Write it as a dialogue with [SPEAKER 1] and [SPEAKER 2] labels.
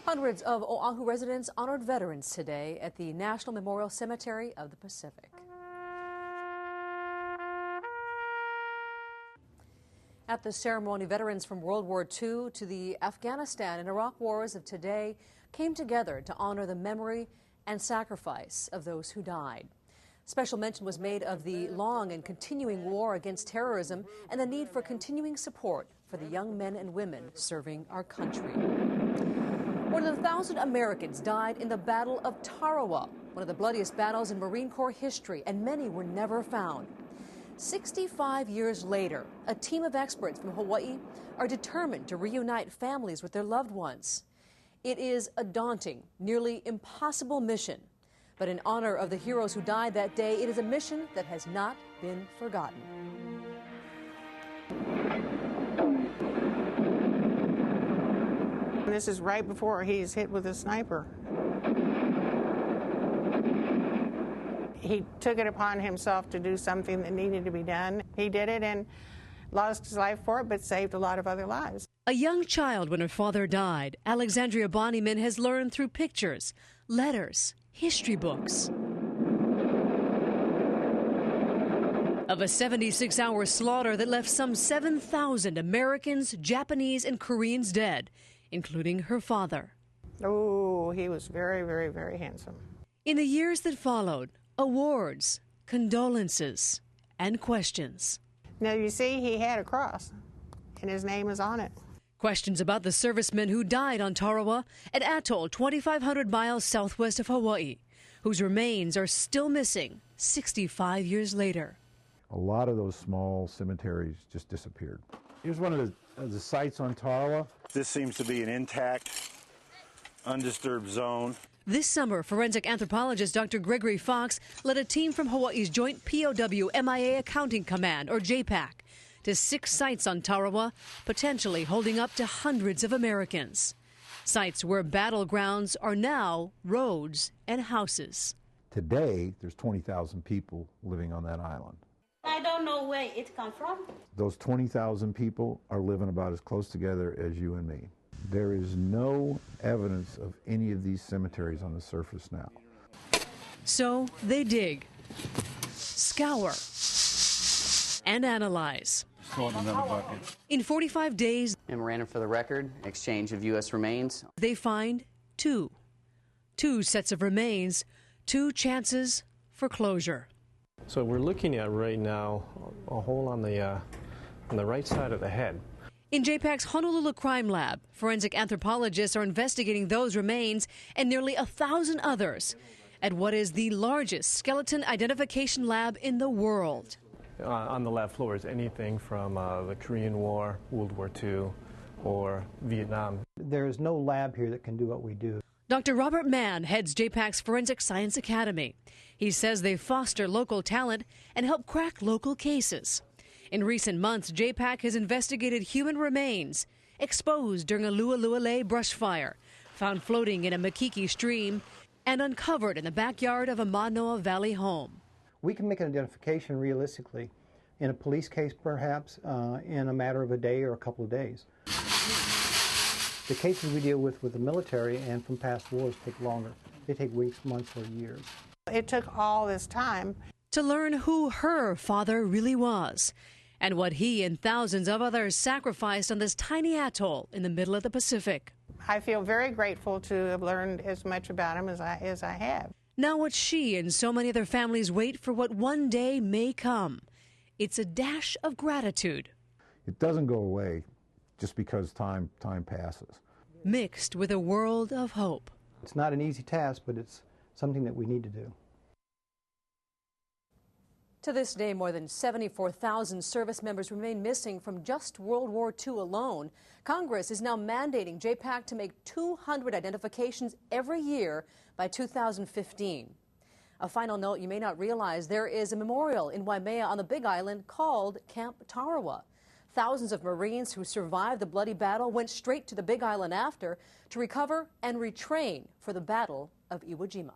[SPEAKER 1] Hundreds of Oahu residents honored veterans today at the National Memorial Cemetery of the Pacific. At the ceremony, veterans from World War II to the Afghanistan and Iraq wars of today came together to honor the memory and sacrifice of those who died. Special mention was made of the long and continuing war against terrorism and the need for continuing support for the young men and women serving our country. More than 1,000 Americans died in the Battle of Tarawa, one of the bloodiest battles in Marine Corps history, and many were never found. 65 years later, a team of experts from Hawaii are determined to reunite families with their loved ones. It is a daunting, nearly impossible mission, but in honor of the heroes who died that day, it is a mission that has not been forgotten.
[SPEAKER 2] This is right before he's hit with a sniper. He took it upon himself to do something that needed to be done. He did it and lost his life for it, but saved a lot of other lives.
[SPEAKER 1] A young child when her father died, Alexandra Bonnyman has learned through pictures, letters, history books of a 76-hour slaughter that left some 7,000 Americans, Japanese, and Koreans dead, including her father.
[SPEAKER 2] Oh, he was very, very, very handsome.
[SPEAKER 1] In the years that followed, awards, condolences, and questions.
[SPEAKER 2] Now, you see, he had a cross, and his name is on it.
[SPEAKER 1] Questions about the servicemen who died on Tarawa, an atoll 2,500 miles southwest of Hawaii, whose remains are still missing 65 years later.
[SPEAKER 3] A lot of those small cemeteries just disappeared. Here's one of the sites on Tarawa.
[SPEAKER 4] This seems to be an intact, undisturbed zone.
[SPEAKER 1] This summer, forensic anthropologist Dr. Gregory led a team from Hawaii's Joint POW MIA Accounting Command, or JPAC, to 6 sites on Tarawa, potentially holding up to hundreds of Americans. Sites where battlegrounds are now roads and houses.
[SPEAKER 3] Today, there's 20,000 people living on that island.
[SPEAKER 5] I don't know where it comes from.
[SPEAKER 3] Those 20,000 people are living about as close together as you and me. There is no evidence of any of these cemeteries on the surface now.
[SPEAKER 1] So they dig, scour, and analyze. In 45 days,
[SPEAKER 6] Memorandum for the record, exchange of U.S. remains.
[SPEAKER 1] They find two sets of remains, 2 chances for closure.
[SPEAKER 7] So we're looking at right now a hole on the right side of the head.
[SPEAKER 1] In JPAC's Honolulu Crime Lab, forensic anthropologists are investigating those remains and nearly 1,000 others at what is the largest skeleton identification lab in the world.
[SPEAKER 7] On the lab floor is anything from the Korean War, World War II, or Vietnam.
[SPEAKER 8] There is no lab here that can do what we do.
[SPEAKER 1] Dr. Robert Mann heads JPAC's Forensic Science Academy. He says they foster local talent and help crack local cases. In recent months, JPAC has investigated human remains exposed during a Lualua brush fire, found floating in a Makiki stream, and uncovered in the backyard of a Manoa Valley home.
[SPEAKER 8] We can make an identification realistically in a police case, perhaps in a matter of a day or a couple of days. The cases we deal with the military and from past wars take longer. They take weeks, months, or years.
[SPEAKER 2] It took all this time
[SPEAKER 1] to learn who her father really was and what he and thousands of others sacrificed on this tiny atoll in the middle of the Pacific.
[SPEAKER 2] I feel very grateful to have learned as much about him as I have.
[SPEAKER 1] Now what she and so many other families wait for what one day may come. It's a dash of gratitude.
[SPEAKER 3] It doesn't go away just because time passes.
[SPEAKER 1] Mixed with a world of hope.
[SPEAKER 8] It's not an easy task, but it's something that we need to do.
[SPEAKER 1] To this day, more than 74,000 service members remain missing from just World War II alone. Congress is now mandating JPAC to make 200 identifications every year by 2015. A final note, you may not realize there is a memorial in Waimea on the Big Island called Camp Tarawa. Thousands of Marines who survived the bloody battle went straight to the Big Island after to recover and retrain for the Battle of Iwo Jima.